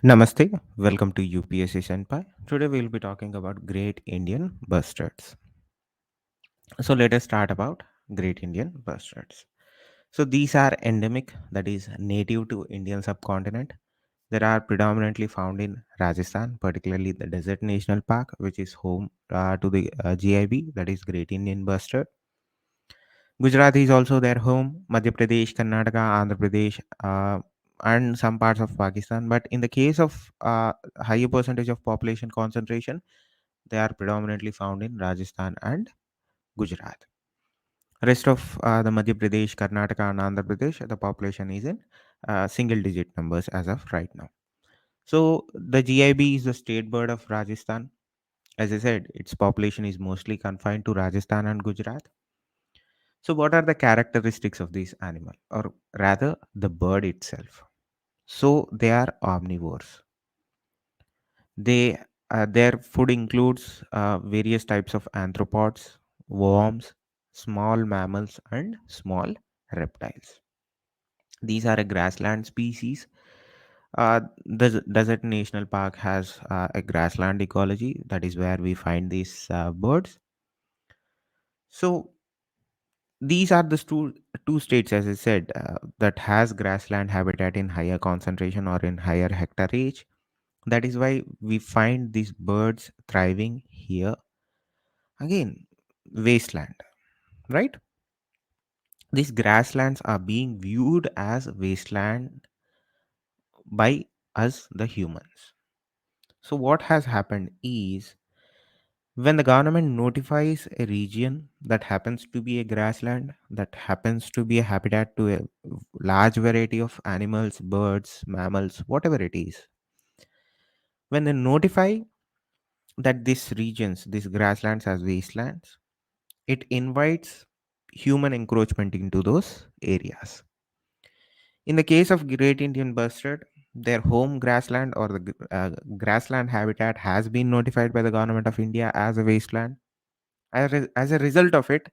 Namaste, welcome to UPSC Senpai. Today we'll be talking about Great Indian Bustards. So let us start about Great Indian Bustards. So these are endemic, that is native to Indian subcontinent. They are predominantly found in Rajasthan, particularly the Desert National Park, which is home to the GIB, that is Great Indian Bustard. Gujarat is also their home, Madhya Pradesh, Karnataka, Andhra Pradesh, and some parts of Pakistan. But in the case of higher percentage of population concentration, they are predominantly found in Rajasthan and Gujarat. Rest of the Madhya Pradesh, Karnataka, and Andhra Pradesh, the population is in single digit numbers as of right now. So the GIB is the state bird of Rajasthan. As I said, its population is mostly confined to Rajasthan and Gujarat. So, what are the characteristics of this animal, or rather, the bird itself? So, they are omnivores. They their food includes various types of arthropods, worms, small mammals, and small reptiles. These are a grassland species. The Desert National Park has a grassland ecology. That is where we find these birds. So, these are the two states, as I said, that has grassland habitat in higher concentration or in higher hectareage. That is why we find these birds thriving here. Again, wasteland, right? These grasslands are being viewed as wasteland by us, the humans. So what has happened is, when the government notifies a region that happens to be a grassland, that happens to be a habitat to a large variety of animals, birds, mammals, whatever it is, when they notify that these regions, these grasslands as wastelands, it invites human encroachment into those areas. In the case of Great Indian Bustard, their home grassland or the grassland habitat has been notified by the government of India as a wasteland. As a result of it,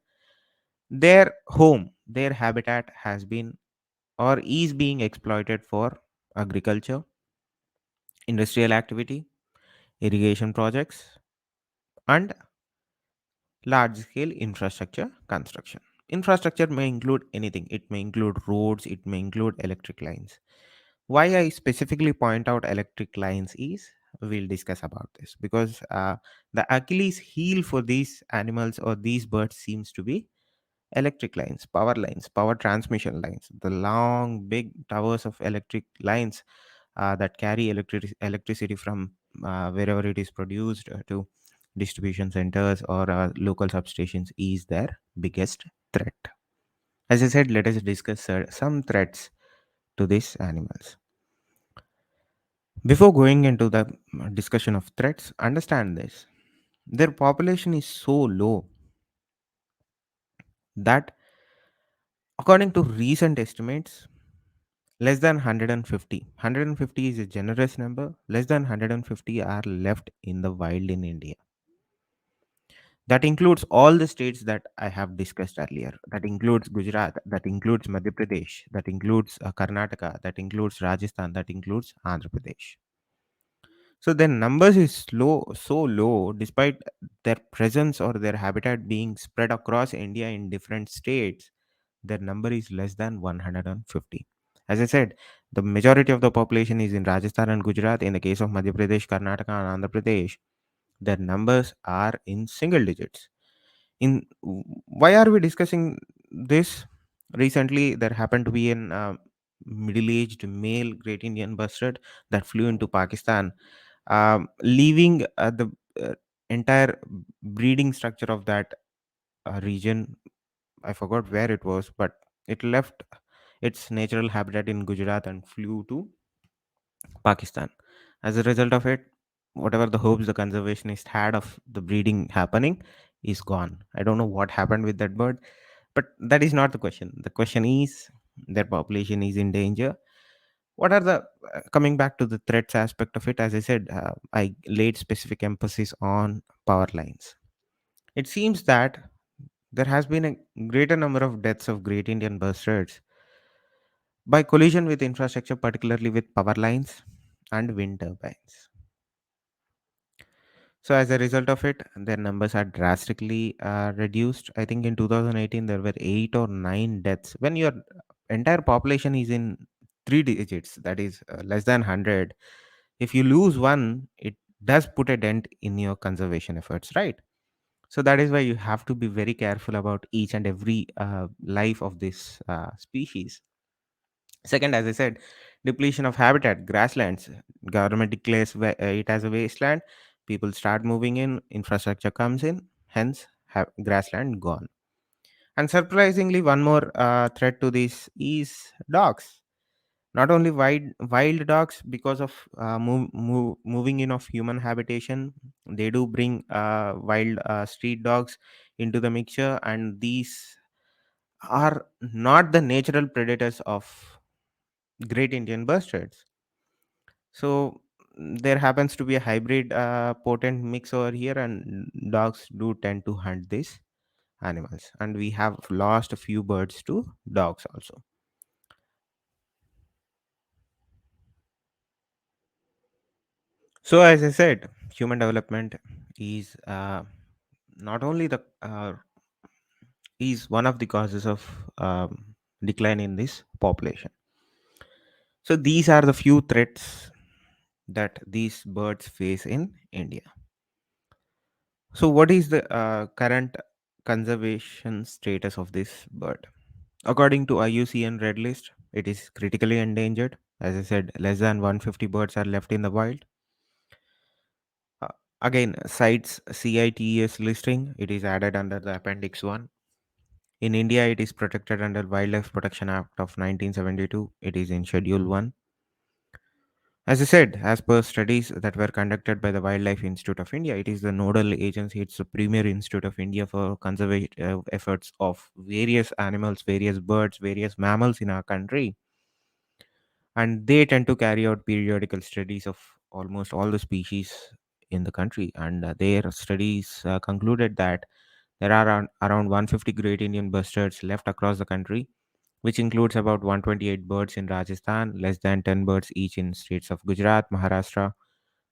their home, their habitat has been or is being exploited for agriculture, industrial activity, irrigation projects, and large scale infrastructure construction. Infrastructure may include anything, it may include roads, it may include electric lines. Why I specifically point out electric lines is, we'll discuss about this because the Achilles heel for these animals or these birds seems to be lines, power transmission lines, the long, big towers of electric lines that carry electricity from wherever it is produced to distribution centers or local substations is their biggest threat. As I said, let us discuss some threats to these animals. Before going into the discussion of threats, understand this. Their population is so low that, according to recent estimates, less than 150 is a generous number. Less than 150 are left in the wild in India. That includes all the states that I have discussed earlier. That includes Gujarat, that includes Madhya Pradesh, that includes Karnataka, that includes Rajasthan, that includes Andhra Pradesh. So their numbers is so low, despite their presence or their habitat being spread across India in different states. Their number is less than 150. As I said, the majority of the population is in Rajasthan and Gujarat. In the case of Madhya Pradesh, Karnataka, and Andhra Pradesh, their numbers are in single digits. Why are we discussing this? Recently, there happened to be an middle-aged male Great Indian Bustard that flew into Pakistan, leaving the uh, entire breeding structure of that region. I forgot where it was, but it left its natural habitat in Gujarat and flew to Pakistan. As a result of it, whatever the hopes the conservationists had of the breeding happening is gone. I don't know what happened with that bird, but that is not the question. The question is, their population is in danger. What are the coming back to the threats aspect of it? As I said, I laid specific emphasis on power lines. It seems that there has been a greater number of deaths of Great Indian bustards by collision with infrastructure, particularly with power lines. and wind turbines. So as a result of it, their numbers are drastically reduced. I think in 2018 there were 8 or 9 deaths. When your entire population is in three digits, that is less than 100, if you lose one, it does put a dent in your conservation efforts, right? So that is why you have to be very careful about each and every life of this species. Second, as I said, depletion of habitat, grasslands. Government declares it as a wasteland. People start moving in, infrastructure comes in, hence grassland gone. And surprisingly, one more threat to this is dogs. Not only wild dogs, because of moving in of human habitation, they do bring wild street dogs into the mixture, and these are not the natural predators of great Indian bustards. So there happens to be a hybrid potent mix over here, and dogs do tend to hunt these animals, and we have lost a few birds to dogs also. So as I said, human development is not only the is one of the causes of decline in this population. So these are the few threats that these birds face in India. So, what is the current conservation status of this bird? According to IUCN Red List, it is critically endangered. As I said, less than 150 birds are left in the wild. Uh, Again, CITES CITES listing, it is added under the Appendix 1. In India, it is protected under Wildlife Protection Act of 1972. It is in Schedule 1. As I said, as per studies that were conducted by the Wildlife Institute of India, it is the nodal agency, it's the premier institute of India for conservation efforts of various animals, various birds, various mammals in our country. And they tend to carry out periodical studies of almost all the species in the country. And their studies concluded that there are around 150 great Indian bustards left across the country, which includes about 128 birds in Rajasthan, less than 10 birds each in states of Gujarat, Maharashtra,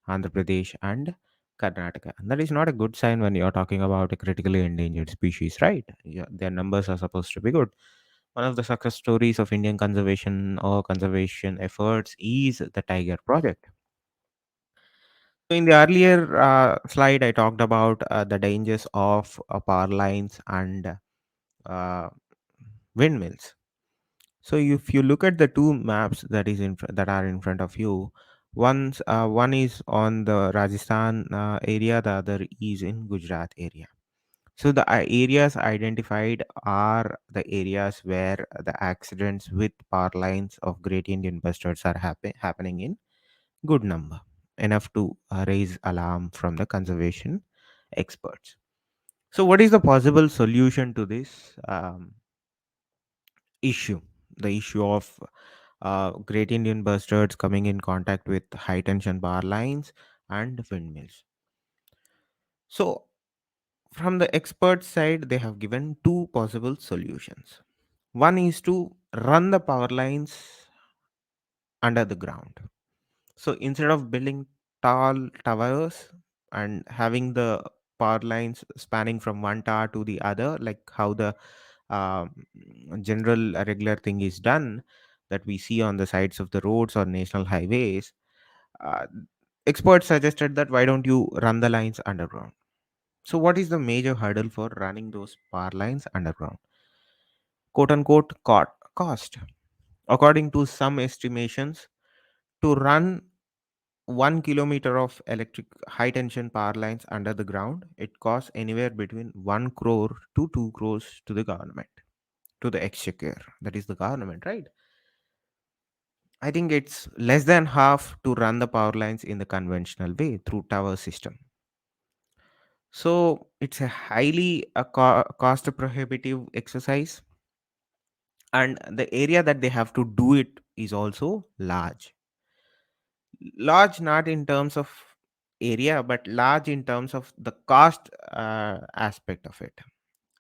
Andhra Pradesh, and Karnataka. And that is not a good sign when you're talking about a critically endangered species, right? Yeah, their numbers are supposed to be good. One of the success stories of Indian conservation or conservation efforts is the Tiger Project. So in the earlier slide, I talked about the dangers of power lines and uh, windmills. So if you look at the two maps that are in front of you, one is on the Rajasthan area, the other is in Gujarat area. So the areas identified are the areas where the accidents with power lines of Great Indian Bustards are happening in good number, enough to raise alarm from the conservation experts. So what is the possible solution to this issue? The issue of Great Indian bustards coming in contact with high tension bar lines and windmills. So, from the expert side, they have given two possible solutions. One is to run the power lines under the ground. So, instead of building tall towers and having the power lines spanning from one tower to the other, like how the um, general regular thing is done that we see on the sides of the roads or national highways, uh, experts suggested that why don't you run the lines underground. So what is the major hurdle for running those power lines underground? Quote unquote cost. According to some estimations, to run 1 kilometer of electric high tension power lines under the ground, it costs anywhere between 1 crore to 2 crores to the government, to the exchequer, that is the government, right? I think it's less than half to run the power lines in the conventional way through tower system. So it's a highly cost prohibitive exercise, and the area that they have to do it is also large, not in terms of area but large in terms of the cost aspect of it.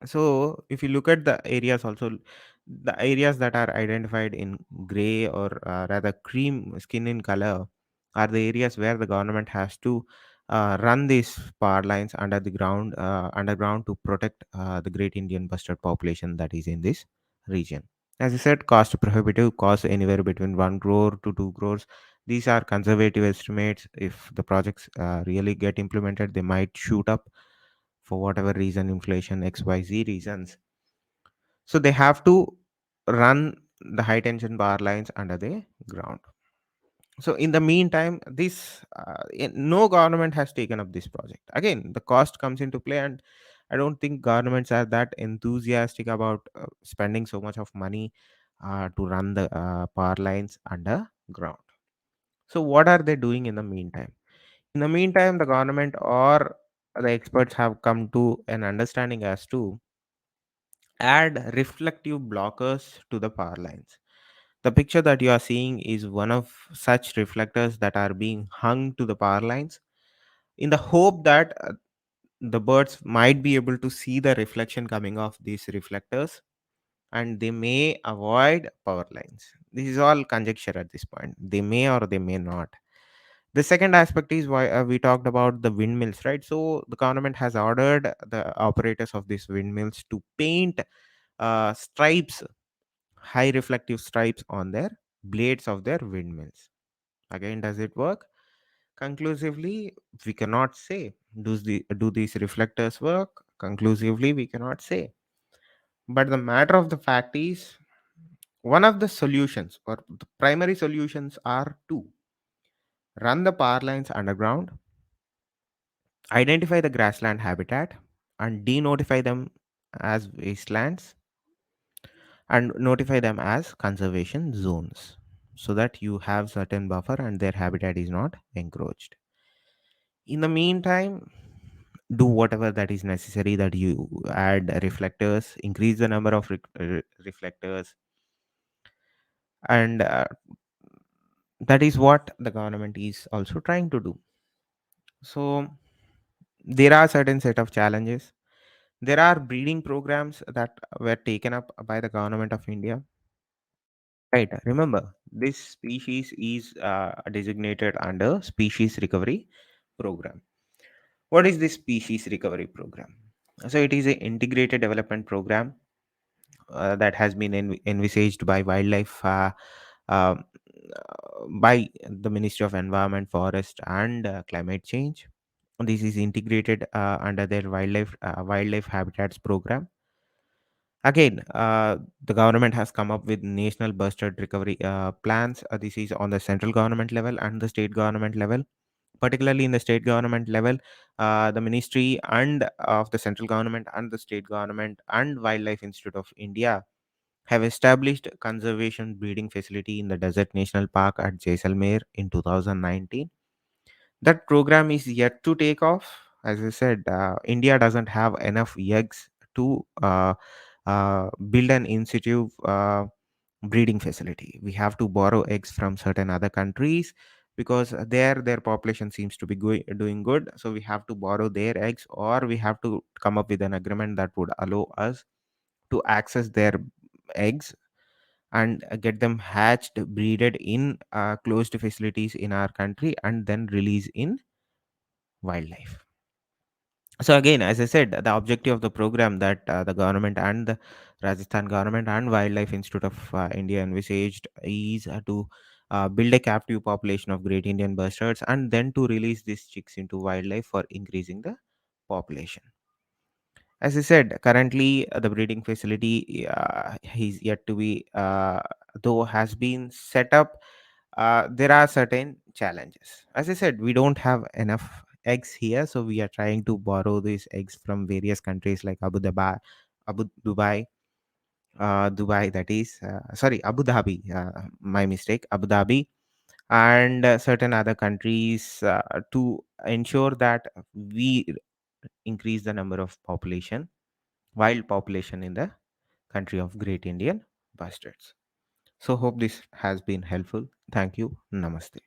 So if you look at the areas also, the areas that are identified in gray or rather cream skin in color, are the areas where the government has to run these power lines under the ground, underground, to protect the great Indian bustard population that is in this region. As I said, cost prohibitive, cost anywhere between 1 crore to 2 crores. These are conservative estimates. If the projects really get implemented, they might shoot up for whatever reason, inflation, XYZ reasons. So they have to run the high tension power lines under the ground. So in the meantime, this no government has taken up this project. Again, the cost comes into play, and I don't think governments are that enthusiastic about spending so much of money to run the power lines underground. So what are they doing in the meantime? In the meantime, the government or the experts have come to an understanding as to add reflective blockers to the power lines. The picture that you are seeing is one of such reflectors that are being hung to the power lines in the hope that the birds might be able to see the reflection coming off these reflectors, and they may avoid power lines. This is all conjecture at this point. They may or they may not. The second aspect is why we talked about the windmills, right? So the government has ordered the operators of these windmills to paint stripes, high reflective stripes on their blades of their windmills. Again, does it work? Conclusively, we cannot say. Do these reflectors work? Conclusively, we cannot say. But the matter of the fact is, one of the solutions or the primary solutions are to run the power lines underground, identify the grassland habitat, and denotify them as wastelands, and notify them as conservation zones, so that you have certain buffer and their habitat is not encroached. In the meantime, do whatever that is necessary, that you add reflectors, increase the number of reflectors, and that is what the government is also trying to do. So there are certain set of challenges. There are breeding programs that were taken up by the government of India. Right. Remember, this species is designated under Species Recovery Program. What is this Species Recovery Program? So it is an integrated development program that has been envisaged by wildlife, um, by the Ministry of Environment, Forest, and Climate Change. This is integrated under their wildlife habitats program. Again, the government has come up with national bustard recovery plans. This is on the central government level and the state government level. Particularly in the state government level, the ministry and of the central government and the state government and Wildlife Institute of India have established conservation breeding facility in the Desert National Park at Jaisalmer in 2019. That program is yet to take off. As I said, India doesn't have enough eggs to build an institute breeding facility. We have to borrow eggs from certain other countries because their population seems to be doing good. So we have to borrow their eggs, or we have to come up with an agreement that would allow us to access their eggs and get them hatched, breeded in closed facilities in our country, and then release in wildlife. So again, as I said, the objective of the program that the government and the Rajasthan government and Wildlife Institute of India envisaged is to build a captive population of great Indian bustards, and then to release these chicks into wildlife for increasing the population. As I said, currently the breeding facility is yet to be, though has been set up. There are certain challenges. As I said, we don't have enough eggs here, so we are trying to borrow these eggs from various countries like Abu Dubai, Dubai. That is, sorry, Abu Dhabi. My mistake, Abu Dhabi, and certain other countries to ensure that we increase the number of wild population in the country of Great Indian Bustards. So hope this has been helpful. Thank you. Namaste.